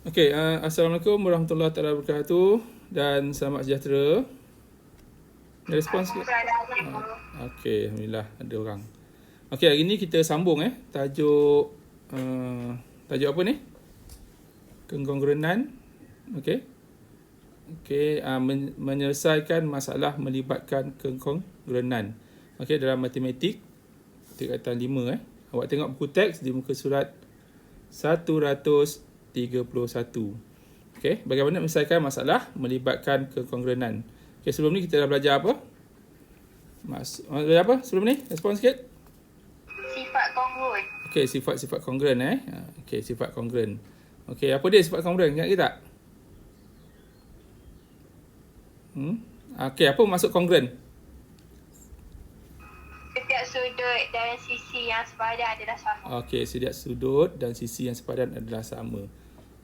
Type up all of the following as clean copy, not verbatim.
Okey, Assalamualaikum warahmatullahi taala wabarakatuh dan selamat sejahtera. Ada respon sikit? Okey, alhamdulillah ada orang. Okey, hari ni kita sambung tajuk tajuk apa ni? Kekongruenan. Okey. Okey, menyelesaikan masalah melibatkan kekongruenan. Okey, dalam matematik tingkatan 5 Awak tengok buku teks di muka surat 131. Okey, bagaimana menyelesaikan masalah melibatkan kekongruenan. Okey, sebelum ni kita dah belajar apa? Belajar apa sebelum ni? Respon sikit. Sifat kongruen. Okey, sifat-sifat kongruen Okey, sifat kongruen. Okey, apa dia sifat kongruen? Ingat ke tak? Okey, apa maksud kongruen? Setiap sudut dan sisi yang sepadan adalah sama. Okey, setiap sudut dan sisi yang sepadan adalah sama.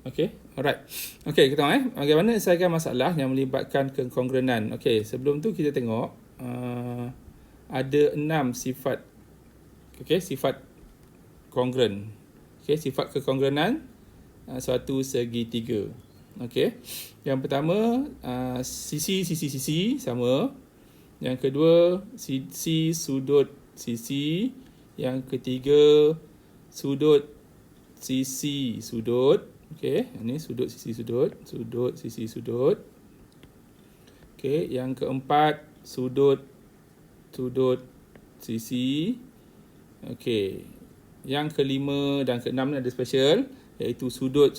Okey, alright. Okey, kita tengok bagaimana menyelesaikan masalah yang melibatkan kekongruenan. Okey, sebelum tu kita tengok ada 6 sifat. Okey, sifat kongruen. Okey, sifat kekongruenan suatu segitiga. Okey. Yang pertama sisi sama. Yang kedua sisi sudut sisi. Yang ketiga sudut sisi sudut. Okey, ini sudut sisi sudut, sudut sisi sudut. Okey, yang keempat sudut sisi. Okey. Yang kelima dan keenam ni ada special, iaitu sudut.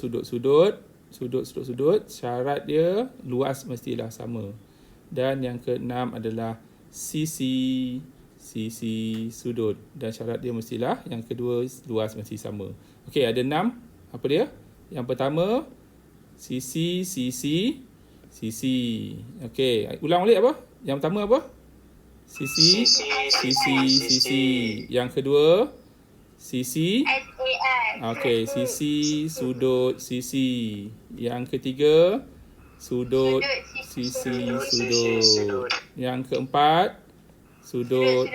Syarat dia luas mestilah sama. Dan yang keenam adalah sisi sudut. Dan syarat dia mestilah yang kedua luas mesti sama. Okey, ada 6. Apa dia? Yang pertama, sisi. Okey, ulang balik apa? Yang pertama apa? Sisi. Yang kedua, sisi. Okey, sisi, sudut, sisi. Yang ketiga, sudut, sisi, sudut. Yang keempat, sudut,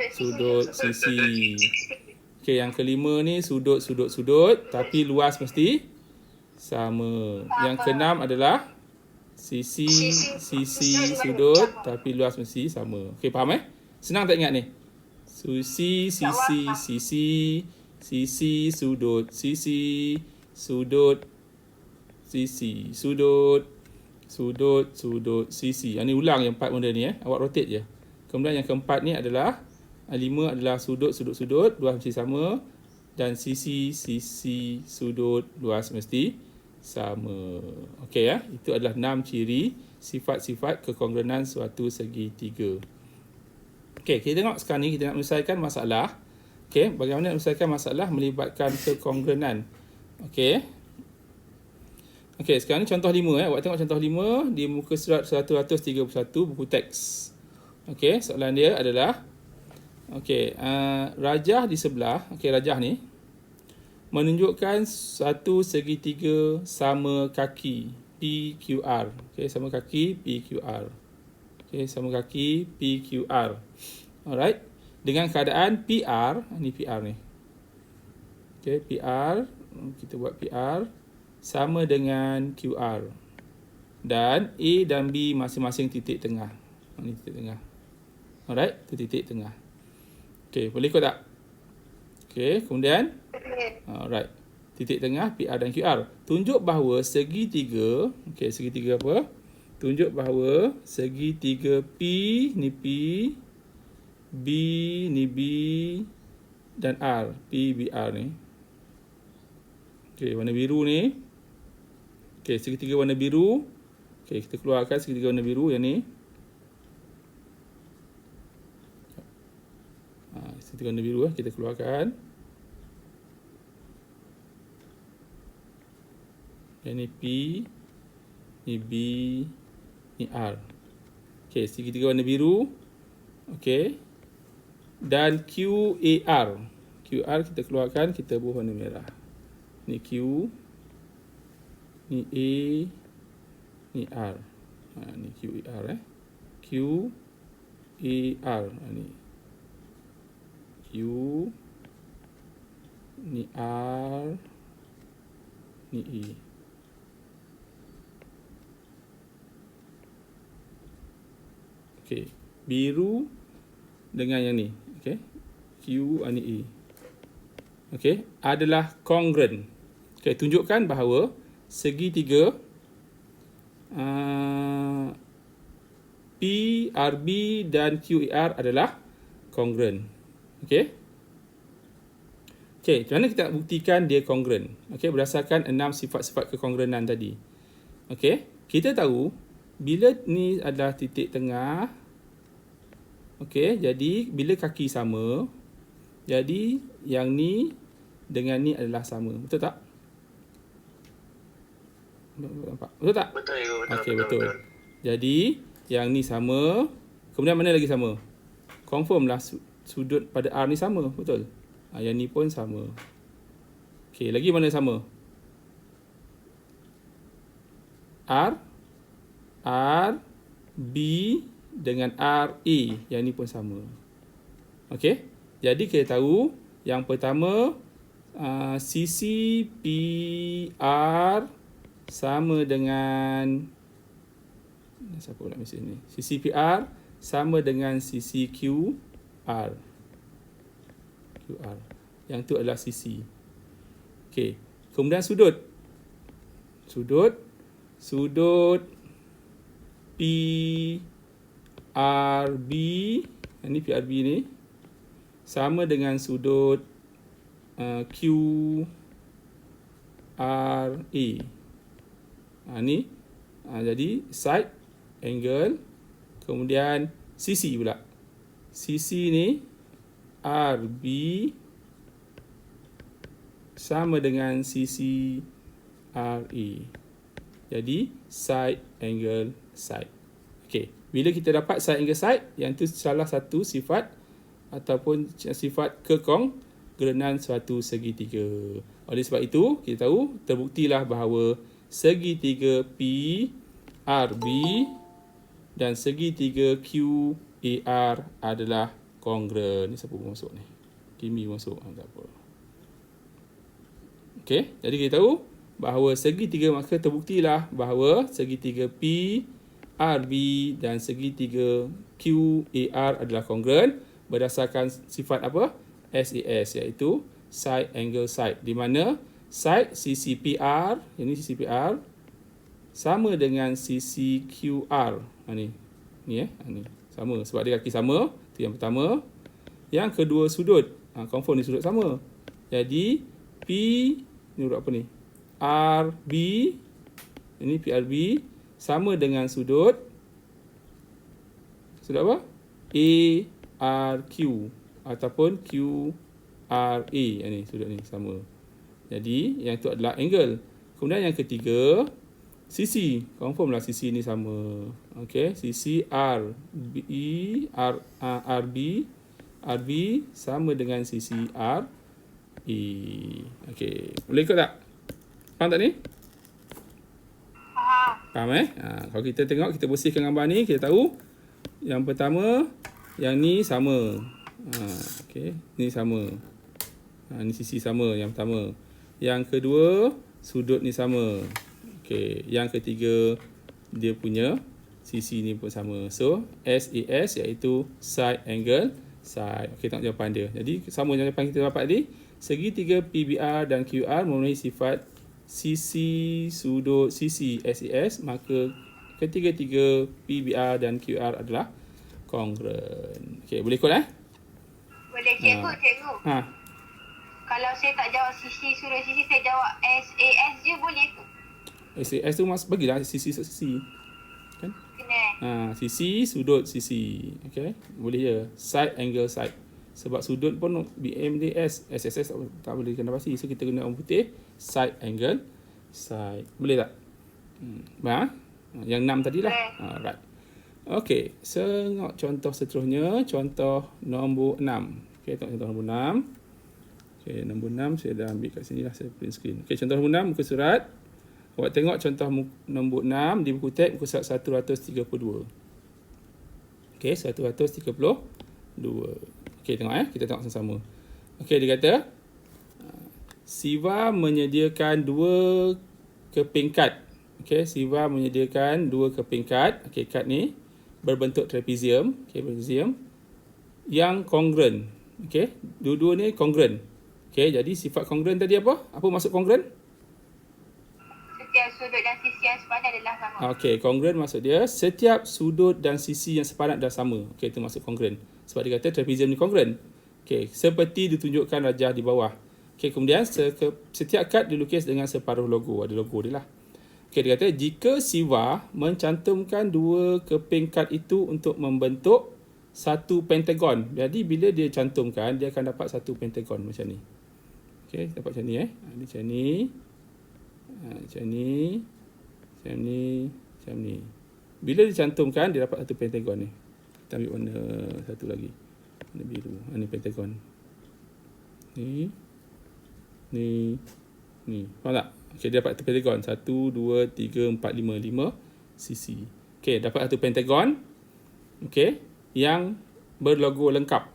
sisi. Okey, yang kelima ni sudut, tapi luas mesti sama. Yang keenam adalah sisi, sudut, tapi luas mesti sama. Okey, faham Senang tak ingat ni? Sisi, sisi, sudut, sisi, sudut, sisi. Yang ni ulang yang 4 benda ni Awak rotate je. Kemudian yang keempat ni adalah 5 adalah sudut, luas mesti sama. Dan sisi, sudut, luas mesti sama. Okey Itu adalah 6 ciri sifat-sifat kekongruenan suatu segitiga. Okey, kita tengok sekarang ni kita nak menyelesaikan masalah. Okey, bagaimana menyelesaikan masalah melibatkan kekongruenan. Okey. Okey, sekarang ni contoh 5 Awak tengok contoh 5 di muka surat 131 buku teks. Okey, soalan dia adalah rajah di sebelah, rajah ni menunjukkan satu segitiga sama kaki PQR. Okey, sama kaki PQR. Okey, sama kaki PQR. Alright. Dengan keadaan PR, ni PR ni. Okey, PR, kita buat PR sama dengan QR. Dan A dan B masing-masing titik tengah. Ni titik tengah. Alright, tu titik tengah. Okey, boleh ikut tak? Okey, kemudian alright. Titik tengah PR dan QR. Tunjuk bahawa segitiga, segitiga apa? Tunjuk bahawa segitiga P ni P, B ni B dan R, PBR ni. Okey, warna biru ni. Okey, segitiga warna biru. Okey, kita keluarkan segitiga warna biru yang ni. Segitiga warna biru kita keluarkan. Yang ni P, ni B, ni R. Okey, segitiga warna biru. Okey. Dan QAR. QR kita keluarkan, kita buat warna merah. Ni Q, ni A, ni R. Ni QAR Q, A, R. Ni Q, ni R, ni E. Okey. Biru dengan yang ni. Okey. Q ni E. Okey, adalah congruent. Okey, tunjukkan bahawa segitiga P, RB dan QER adalah congruent. Okey. Okey, macam mana kita nak buktikan dia congruent? Okey, berdasarkan 6 sifat-sifat kekongruenan tadi. Okey, kita tahu bila ni adalah titik tengah. Okey, jadi bila kaki sama, jadi yang ni dengan ni adalah sama. Betul tak? Nampak? Betul tak? Betul, Cikgu. Betul, Okey, betul. Jadi, yang ni sama. Kemudian mana lagi sama? Confirm lah sudut pada R ni sama. Betul? Yang ni pun sama. Okey, lagi mana sama? R, B dengan R, A. Yang ni pun sama. Okey? Jadi, kita tahu yang pertama, sisi PR sama dengan, siapa pula mesej ni? Sisi PR sama dengan sisi QR. Yang tu adalah sisi. Okey. Kemudian sudut. Sudut PRB, ini PRB ni sama dengan sudut QRA. Ni jadi side angle, kemudian sisi pula. Sisi ni RB sama dengan sisi RA. Jadi side angle side. Okey, bila kita dapat side angle side, yang tu salah satu sifat ataupun sifat kekongruenan suatu segitiga. Oleh sebab itu, kita tahu terbuktilah bahawa segitiga PRB dan segitiga QAR adalah kongruent. Ni siapa masuk ni? Kimi masuk. Tak apa. Okey, jadi kita tahu bahawa segitiga, maka terbuktilah bahawa segitiga PRB dan segitiga QAR adalah kongruent berdasarkan sifat apa? SAS, iaitu side angle side, di mana side sisi PR, ini sisi PR sama dengan sisi QR. Ni sama sebab dia kaki sama. Itu yang pertama. Yang kedua, sudut. Confirm ni sudut sama. Jadi P ni huruf apa ni? RB, ini PRB sama dengan sudut apa? ARQ ataupun QRA. Ini sudut ni sama. Jadi yang tu adalah angle. Kemudian yang ketiga, sisi. Confirm lah sisi ni sama. Okey, sisi RB sama dengan sisi RE. Okey, boleh ikut tak? Faham tak ni? Faham kalau kita tengok, kita bersihkan gambar ni, kita tahu yang pertama, yang ni sama. Okey, ni sama. Ni sisi sama yang pertama. Yang kedua, sudut ni sama. Okey, yang ketiga, dia punya sisi ni pun sama. So, SAS iaitu side angle side. Okey, tengok jawapan dia. Jadi, sama jawapan kita dapat tadi. Segitiga PBR dan QR memenuhi sifat sisi, sudut, sisi SAS, maka ketiga-tiga PBR dan QR adalah kongruent. Okey, boleh ikut Boleh, cikgu. Kalau saya tak jawab sisi, sudut sisi, saya jawab SAS je boleh tu? SAS tu bagilah sisi. Kan? Kena. Sisi, sudut, sisi. Okey, boleh je. Side angle side. Sebab sudut pun BMDS, SSS tak boleh kena pasti. So kita guna orang putih, side angle side. Boleh tak? Yang 6 tadi lah. Right. Okey, tengok contoh seterusnya. Contoh nombor 6. Okey, tengok contoh nombor 6. Okey, nombor 6 saya dah ambil kat sini lah, saya print screen. Okey, contoh nombor 6 muka surat. Awak tengok contoh nombor 6 di buku teks muka surat 132. Okey, 132. Okey, tengok kita tengok sama-sama. Okey, dia kata Siva menyediakan 2 keping kad. Okey, Siva menyediakan 2 keping kad. Okey, kad ni berbentuk trapezium, okey, trapezium yang kongruent. Okey, dua-dua ni kongruent. Okey, jadi sifat kongruent tadi apa? Apa maksud kongruent? Setiap sudut dan sisi yang sepadan adalah sama. Okey, kongruent maksud dia setiap sudut dan sisi yang sepadan adalah sama. Okey, itu maksud kongruent. Sebab dia kata trapezium ni kongruent. Okey, seperti ditunjukkan rajah di bawah. Okey, kemudian setiap kad dilukis dengan separuh logo. Ada logo dia lah. Okey, dia kata jika Siva mencantumkan dua keping kad itu untuk membentuk satu pentagon. Jadi bila dia cantumkan, dia akan dapat satu pentagon macam ni. Okey, dapat macam ni Macam ni. Macam ni. Macam ni. Macam ni. Bila dicantumkan, dia dapat satu pentagon ni. Kita ambil warna satu lagi. Warna biru. Ini pentagon. Ni. Ni. Ni. Faham tak? Okey, dia dapat satu pentagon. 1, 2, 3, 4, 5. 5 sisi. Okey, dapat satu pentagon. Okey. Yang berlogo lengkap.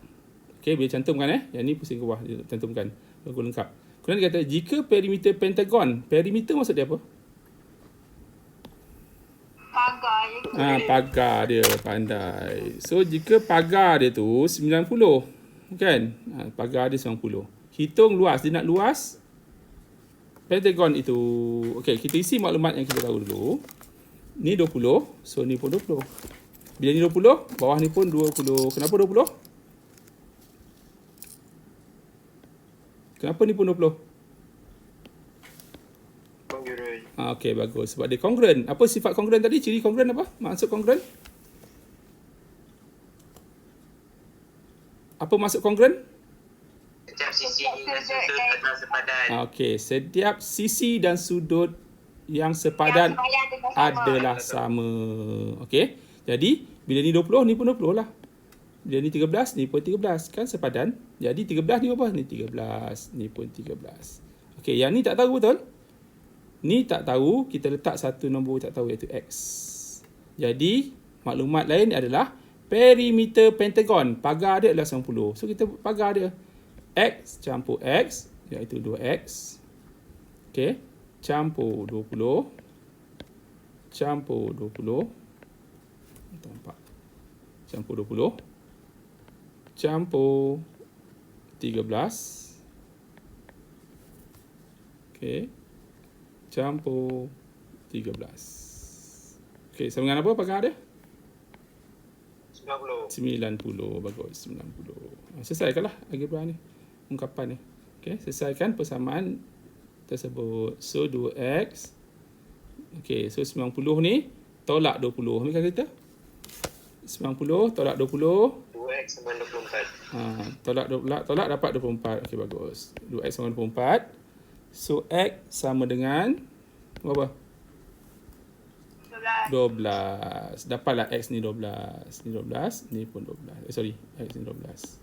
Okey, bila cantumkan yang ni pusing ke bawah. Dia cantumkan logo lengkap. Kemudian dia kata, jika perimeter pentagon. Perimeter maksud dia apa? Pagar je. Pagar dia, pandai. So, jika pagar dia tu 90. Kan? Pagar dia 90. Hitung luas. Dia nak luas pentagon itu. Okey, kita isi maklumat yang kita tahu dulu. Ni 20. So, ni pun 20. Bila ni 20, bawah ni pun 20. Kenapa 20? Kenapa ni pun 20? Kongruent. Okey, bagus. Sebab dia kongruent. Apa sifat kongruent tadi? Ciri kongruent apa? Maksud kongruent? Apa maksud kongruent? Setiap sisi dan sudut adalah sepadan. Okey, setiap sisi dan sudut yang sepadan adalah sama. Okey. Jadi, bila ni 20, ni pun 20 lah. Bila ni 13, ni pun 13. Kan sepadan. Jadi, 13 ni apa? Ni 13. Ni pun 13. Okey, yang ni tak tahu betul? Ni tak tahu. Kita letak satu nombor tak tahu iaitu X. Jadi, maklumat lain adalah perimeter pentagon. Pagar dia adalah 90. So, kita pagar dia. X campur X iaitu 2X. Okey. Campur 20. Campur 20. Nampak. Campur 20. Campur 13. Okey. Campur 13. Okey, sama dengan apa pagar dia? 90. Bagus, 90. Selesaikanlah algebra ni. Ungkapan ni. Okey, selesaikan persamaan tersebut. So, 2X. Okey, so 90 ni tolak 20. Ambilkan kita. 90 tolak 20. 2X sama 24. Tolak dapat 24. Okey, bagus. 2X sama 24. So, X sama dengan berapa? 12. Dapatlah X ni 12. Ni 12. Ni pun 12. Sorry. X ni 12.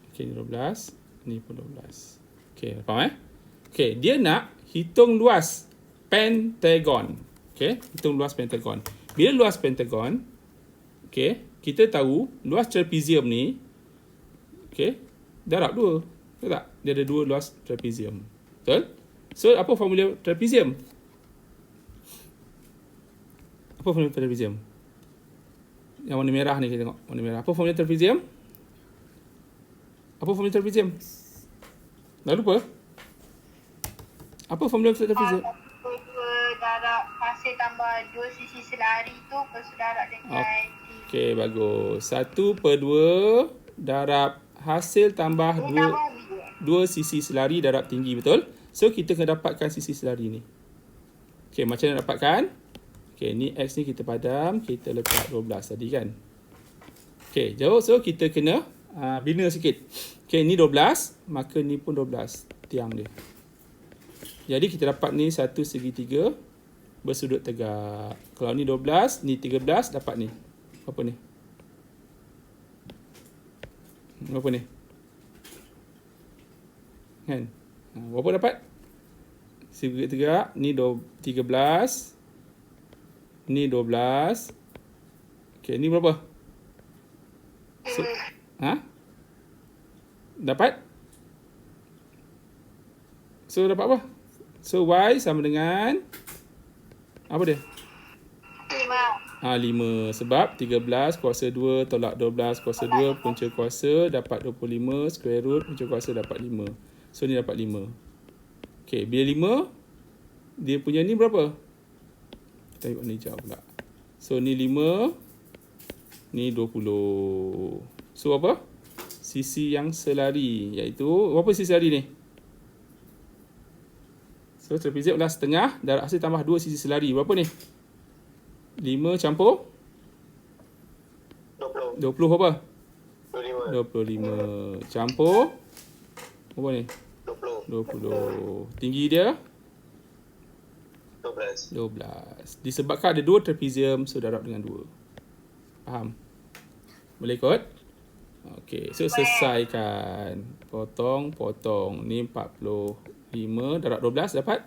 Okey, ni 12. Ni pun 12. Okey, faham Okey, dia nak hitung luas pentagon. Okey, hitung luas pentagon. Bila luas pentagon, okey, kita tahu luas trapezium ni, okey, darab 2. Betul tak? Dia ada 2 luas trapezium. Betul? So, apa formula trapezium? Apa formula trapezium? Yang warna merah ni kita tengok. Warna merah. Apa formula trapezium? Apa formula trapezium? Dah lupa? Apa formula trapezium? 1/2 darab hasil tambah 2 sisi selari tu bersaudara dengan Okey, bagus. 1/2 darab hasil tambah 2 sisi selari darab tinggi, betul? So, kita kena dapatkan sisi selari ni. Okey, macam mana dapatkan? Okey, ni X ni kita padam. Kita letak 12 tadi kan? Okey, jauh. So, kita kena bina sikit. Okey, ni 12. Maka ni pun 12. Tiang dia. Jadi, kita dapat ni satu segitiga bersudut tegak. Kalau ni 12, ni 13, dapat ni. Apa ni? Berapa ni? Kan? Berapa dapat? Segitiga tegak. Ni 13. Ni 12. Okey, ni berapa? So, dapat? So, dapat apa? So, Y sama dengan apa dia? 5. 5. Sebab 13 kuasa 2 tolak 12 kuasa 2 punca kuasa dapat 25. Square root punca kuasa dapat 5. So, ni dapat 5. Okay, bila 5, dia punya ni berapa? Kita tengok ni jauh pula. So, ni 5. Ni 20. So, apa? Sisi yang selari. Iaitu, berapa sisi selari ni? So, trapezium adalah setengah. Darab hasil tambah 2 sisi selari. Berapa ni? 5 campur 20. 20 apa? 25. 25 campur apa ni? 20. 20. Tinggi dia 12. 12. Disebabkan ada 2 trapezium, so darab dengan 2. Faham? Boleh ikut? Okey, so selesaikan. Potong. Ni 45 darab 12 dapat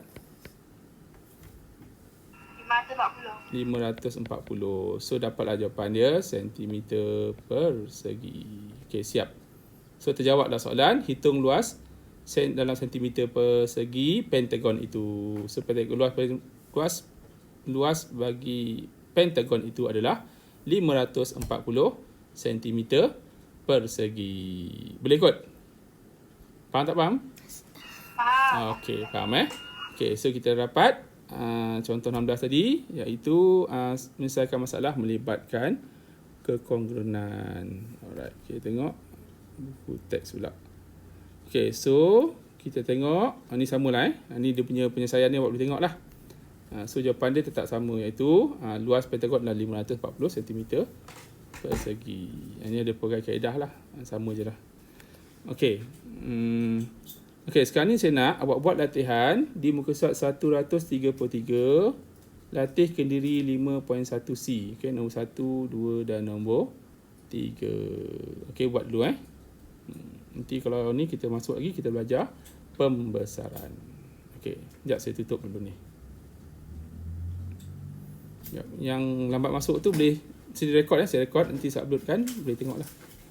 540. So, dapatlah jawapan dia sentimeter persegi. Okey, siap. So, terjawablah soalan. Hitung luas dalam sentimeter persegi pentagon itu. So, luas bagi pentagon itu adalah 540 sentimeter persegi. Boleh ikut? Faham tak faham? Faham. Okey, faham Okey, so kita dapat contoh 16 tadi, iaitu menyelesaikan masalah melibatkan kekongrunan. Alright, kita tengok buku teks pula. Okay, so kita tengok ni samalah ni dia punya penyelesaian ni awak boleh tengok lah. So jawapan dia tetap sama, iaitu luas pentagon adalah 540 cm persegi. Ini ada pelbagai kaedah lah, sama je lah. Okay, okay, sekarang ni saya nak awak buat latihan di muka surat 133. Latih kendiri 5.1C. Okay, nombor 1, 2 dan nombor 3. Okay, buat dulu Nanti kalau ni kita masuk lagi, kita belajar pembesaran. Okay, sekejap saya tutup dulu ni. Yang lambat masuk tu boleh saya record saya record, nanti saya uploadkan, boleh tengok lah.